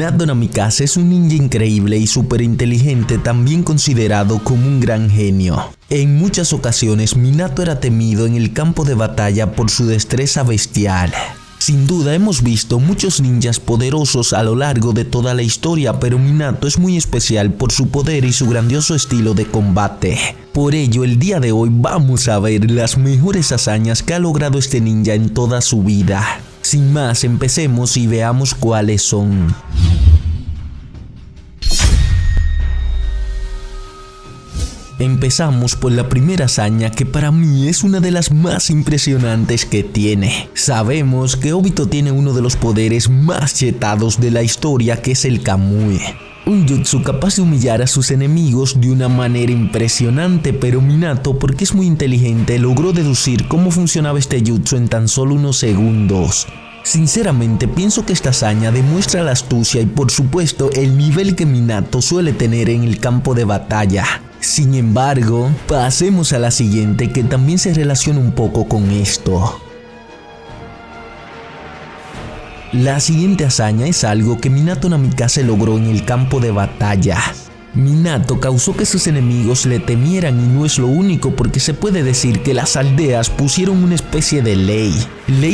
Minato Namikaze es un ninja increíble y súper inteligente, también considerado como un gran genio. En muchas ocasiones Minato era temido en el campo de batalla por su destreza bestial. Sin duda hemos visto muchos ninjas poderosos a lo largo de toda la historia, pero Minato es muy especial por su poder y su grandioso estilo de combate. Por ello, el día de hoy vamos a ver las mejores hazañas que ha logrado este ninja en toda su vida. Sin más, empecemos y veamos cuáles son. Empezamos por la primera hazaña, que para mí es una de las más impresionantes que tiene. Sabemos que Obito tiene uno de los poderes más chetados de la historia, que es el Kamui. Un jutsu capaz de humillar a sus enemigos de una manera impresionante, pero Minato, porque es muy inteligente, logró deducir cómo funcionaba este jutsu en tan solo unos segundos. Sinceramente pienso que esta hazaña demuestra la astucia y por supuesto el nivel que Minato suele tener en el campo de batalla. Sin embargo, pasemos a la siguiente, que también se relaciona un poco con esto. La siguiente hazaña es algo que Minato Namikaze logró en el campo de batalla. Minato causó que sus enemigos le temieran, y no es lo único, porque se puede decir que las aldeas pusieron una especie de ley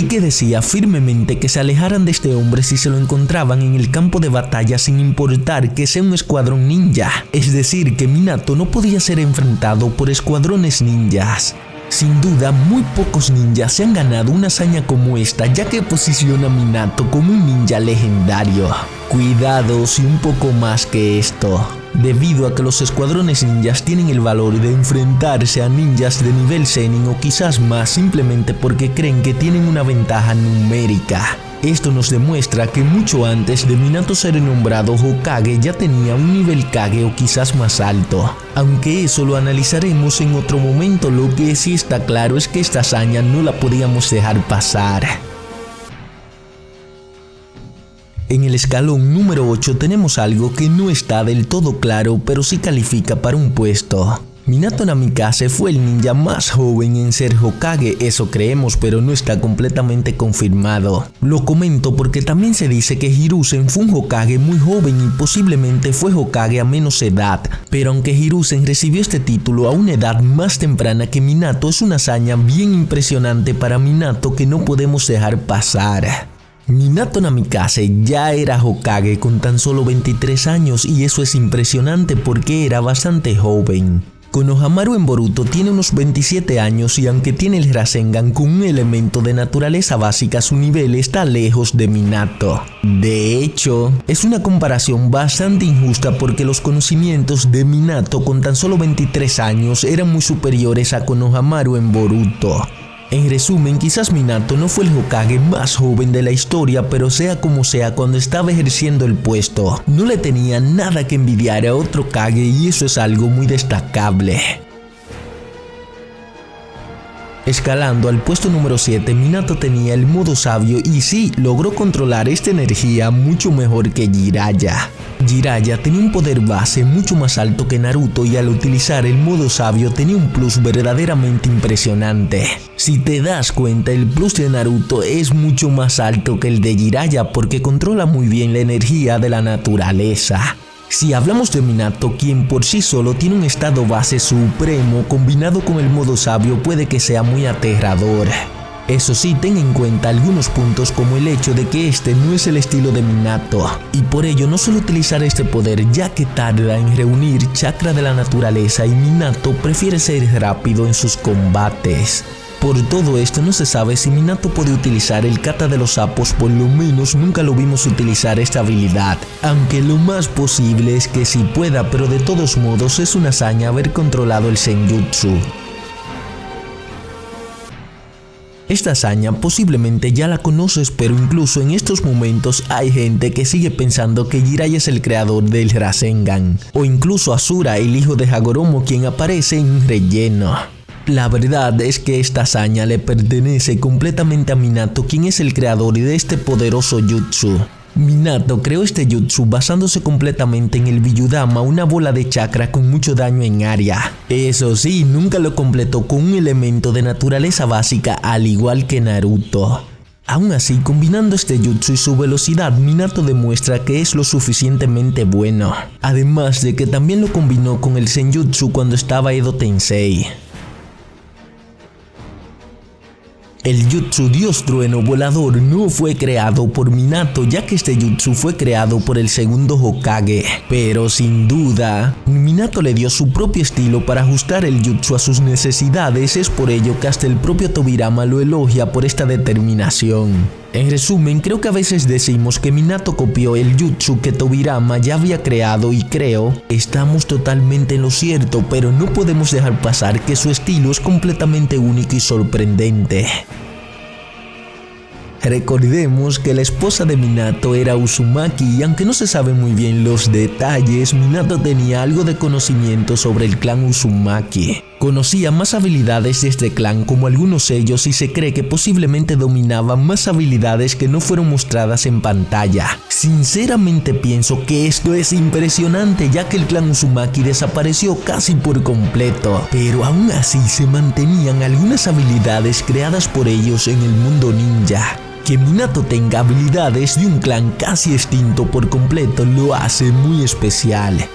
que decía firmemente que se alejaran de este hombre si se lo encontraban en el campo de batalla, sin importar que sea un escuadrón ninja. Es decir, que Minato no podía ser enfrentado por escuadrones ninjas. Sin duda, muy pocos ninjas se han ganado una hazaña como esta, ya que posiciona a Minato como un ninja legendario. Cuidado si un poco más que esto, debido a que los escuadrones ninjas tienen el valor de enfrentarse a ninjas de nivel Zenin o quizás más, simplemente porque creen que tienen una ventaja numérica. Esto nos demuestra que mucho antes de Minato ser nombrado Hokage ya tenía un nivel Kage o quizás más alto. Aunque eso lo analizaremos en otro momento, lo que sí está claro es que esta hazaña no la podíamos dejar pasar. En el escalón número 8 tenemos algo que no está del todo claro, pero sí califica para un puesto. Minato Namikaze fue el ninja más joven en ser Hokage, eso creemos, pero no está completamente confirmado. Lo comento porque también se dice que Hiruzen fue un Hokage muy joven y posiblemente fue Hokage a menos edad, pero aunque Hiruzen recibió este título a una edad más temprana que Minato, es una hazaña bien impresionante para Minato que no podemos dejar pasar. Minato Namikaze ya era Hokage con tan solo 23 años y eso es impresionante porque era bastante joven. Konohamaru en Boruto tiene unos 27 años y aunque tiene el Rasengan con un elemento de naturaleza básica, su nivel está lejos de Minato. De hecho, es una comparación bastante injusta porque los conocimientos de Minato con tan solo 23 años eran muy superiores a Konohamaru en Boruto. En resumen, quizás Minato no fue el Hokage más joven de la historia, pero sea como sea, cuando estaba ejerciendo el puesto, no le tenía nada que envidiar a otro Kage y eso es algo muy destacable. Escalando al puesto número 7, Minato tenía el modo sabio y sí, logró controlar esta energía mucho mejor que Jiraiya. Jiraiya tenía un poder base mucho más alto que Naruto y al utilizar el modo sabio tenía un plus verdaderamente impresionante. Si te das cuenta, el plus de Naruto es mucho más alto que el de Jiraiya porque controla muy bien la energía de la naturaleza. Si hablamos de Minato, quien por sí solo tiene un estado base supremo, combinado con el modo sabio puede que sea muy aterrador. Eso sí, ten en cuenta algunos puntos como el hecho de que este no es el estilo de Minato, y por ello no suele utilizar este poder ya que tarda en reunir chakra de la naturaleza y Minato prefiere ser rápido en sus combates. Por todo esto no se sabe si Minato puede utilizar el kata de los sapos, por lo menos nunca lo vimos utilizar esta habilidad, aunque lo más posible es que sí pueda, pero de todos modos es una hazaña haber controlado el Senjutsu. Esta hazaña posiblemente ya la conoces, pero incluso en estos momentos hay gente que sigue pensando que Jiraiya es el creador del Rasengan, o incluso Asura, el hijo de Hagoromo, quien aparece en un relleno. La verdad es que esta hazaña le pertenece completamente a Minato, quien es el creador de este poderoso jutsu. Minato creó este jutsu basándose completamente en el Biyudama, una bola de chakra con mucho daño en área. Eso sí, nunca lo completó con un elemento de naturaleza básica al igual que Naruto. Aún así, combinando este jutsu y su velocidad, Minato demuestra que es lo suficientemente bueno. Además de que también lo combinó con el Senjutsu cuando estaba Edo Tensei. El jutsu Dios Trueno Volador no fue creado por Minato, ya que este jutsu fue creado por el segundo Hokage. Pero sin duda, Minato le dio su propio estilo para ajustar el jutsu a sus necesidades. Es por ello que hasta el propio Tobirama lo elogia por esta determinación. En resumen, creo que a veces decimos que Minato copió el jutsu que Tobirama ya había creado y creo que estamos totalmente en lo cierto, pero no podemos dejar pasar que su estilo es completamente único y sorprendente. Recordemos que la esposa de Minato era Uzumaki y aunque no se sabe muy bien los detalles, Minato tenía algo de conocimiento sobre el clan Uzumaki. Conocía más habilidades de este clan como algunos sellos y se cree que posiblemente dominaba más habilidades que no fueron mostradas en pantalla. Sinceramente pienso que esto es impresionante, ya que el clan Uzumaki desapareció casi por completo, pero aún así se mantenían algunas habilidades creadas por ellos en el mundo ninja. Que Minato tenga habilidades de un clan casi extinto por completo lo hace muy especial.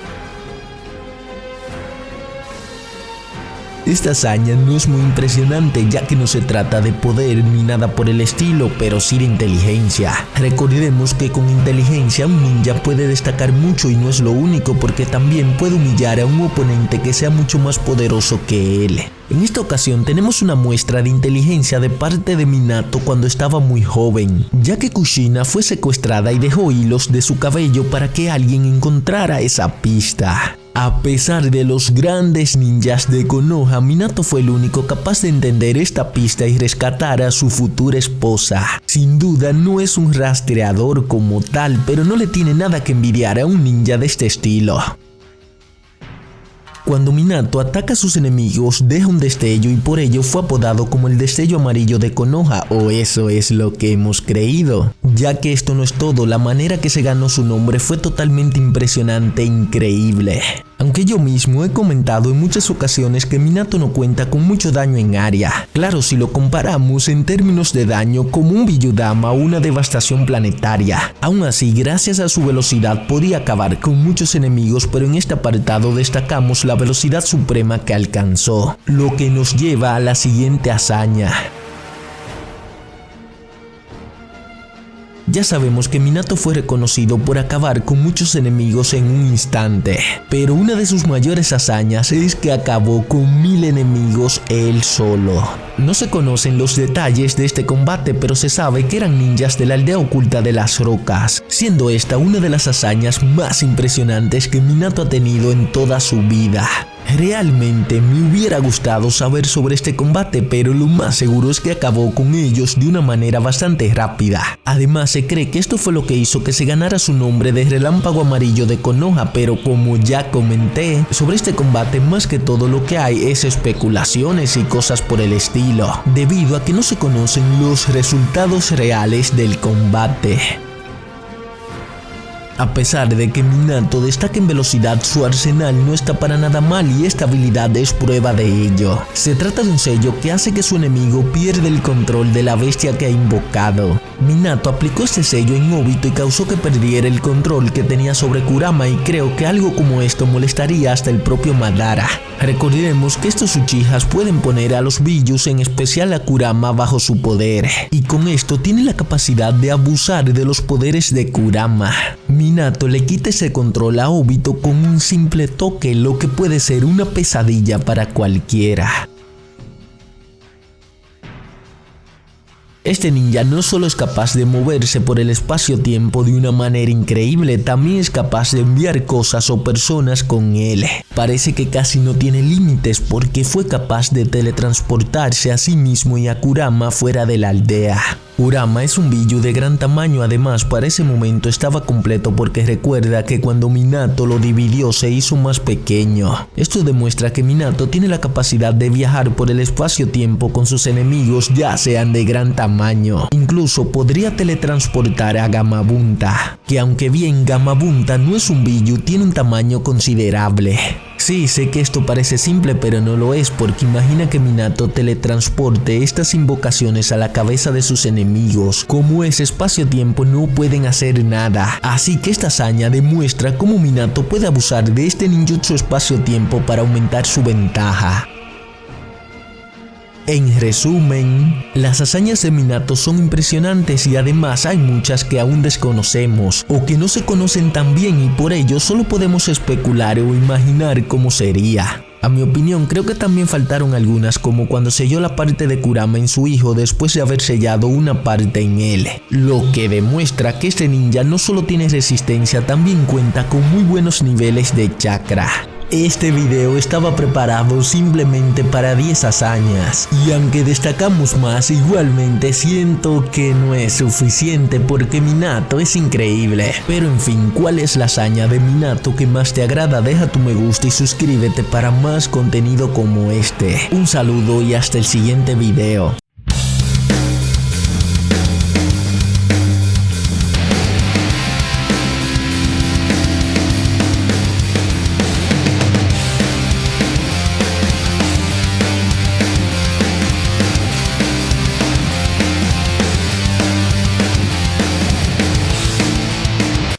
Esta hazaña no es muy impresionante, ya que no se trata de poder ni nada por el estilo, pero sí de inteligencia. Recordemos que con inteligencia un ninja puede destacar mucho y no es lo único, porque también puede humillar a un oponente que sea mucho más poderoso que él. En esta ocasión tenemos una muestra de inteligencia de parte de Minato cuando estaba muy joven, ya que Kushina fue secuestrada y dejó hilos de su cabello para que alguien encontrara esa pista. A pesar de los grandes ninjas de Konoha, Minato fue el único capaz de entender esta pista y rescatar a su futura esposa. Sin duda no es un rastreador como tal, pero no le tiene nada que envidiar a un ninja de este estilo. Cuando Minato ataca a sus enemigos, deja un destello y por ello fue apodado como el destello amarillo de Konoha, o eso es lo que hemos creído. Ya que esto no es todo, la manera que se ganó su nombre fue totalmente impresionante e increíble. Aunque yo mismo he comentado en muchas ocasiones que Minato no cuenta con mucho daño en área. Claro, si lo comparamos en términos de daño como un Biyudama o una devastación planetaria. Aún así, gracias a su velocidad podía acabar con muchos enemigos, pero en este apartado destacamos la velocidad suprema que alcanzó, lo que nos lleva a la siguiente hazaña. Ya sabemos que Minato fue reconocido por acabar con muchos enemigos en un instante, pero una de sus mayores hazañas es que acabó con 1000 enemigos él solo. No se conocen los detalles de este combate, pero se sabe que eran ninjas de la aldea oculta de las rocas, siendo esta una de las hazañas más impresionantes que Minato ha tenido en toda su vida. Realmente me hubiera gustado saber sobre este combate, pero lo más seguro es que acabó con ellos de una manera bastante rápida. Además, se cree que esto fue lo que hizo que se ganara su nombre de Relámpago Amarillo de Konoha, pero como ya comenté, sobre este combate más que todo lo que hay es especulaciones y cosas por el estilo, debido a que no se conocen los resultados reales del combate. A pesar de que Minato destaca en velocidad, su arsenal no está para nada mal y esta habilidad es prueba de ello. Se trata de un sello que hace que su enemigo pierda el control de la bestia que ha invocado. Minato aplicó este sello en Obito y causó que perdiera el control que tenía sobre Kurama, y creo que algo como esto molestaría hasta el propio Madara. Recordemos que estos Uchihas pueden poner a los Biyus, en especial a Kurama, bajo su poder, y con esto tiene la capacidad de abusar de los poderes de Kurama. Minato le quita ese control a Obito con un simple toque, lo que puede ser una pesadilla para cualquiera. Este ninja no solo es capaz de moverse por el espacio-tiempo de una manera increíble, también es capaz de enviar cosas o personas con él. Parece que casi no tiene límites porque fue capaz de teletransportarse a sí mismo y a Kurama fuera de la aldea. Kurama es un Biyu de gran tamaño, además para ese momento estaba completo porque recuerda que cuando Minato lo dividió se hizo más pequeño. Esto demuestra que Minato tiene la capacidad de viajar por el espacio-tiempo con sus enemigos, ya sean de gran tamaño. Incluso podría teletransportar a Gamabunta, que aunque bien Gamabunta no es un Biyu, tiene un tamaño considerable. Sí, sé que esto parece simple, pero no lo es, porque imagina que Minato teletransporte estas invocaciones a la cabeza de sus enemigos. Como es espacio-tiempo, no pueden hacer nada. Así que esta hazaña demuestra cómo Minato puede abusar de este ninjutsu espacio-tiempo para aumentar su ventaja. En resumen, las hazañas de Minato son impresionantes y además hay muchas que aún desconocemos o que no se conocen tan bien y por ello solo podemos especular o imaginar cómo sería. A mi opinión, creo que también faltaron algunas, como cuando selló la parte de Kurama en su hijo después de haber sellado una parte en él. Lo que demuestra que este ninja no solo tiene resistencia, también cuenta con muy buenos niveles de chakra. Este video estaba preparado simplemente para 10 hazañas y aunque destacamos más, igualmente siento que no es suficiente porque Minato es increíble. Pero en fin, ¿cuál es la hazaña de Minato que más te agrada? Deja tu me gusta y suscríbete para más contenido como este. Un saludo y hasta el siguiente video.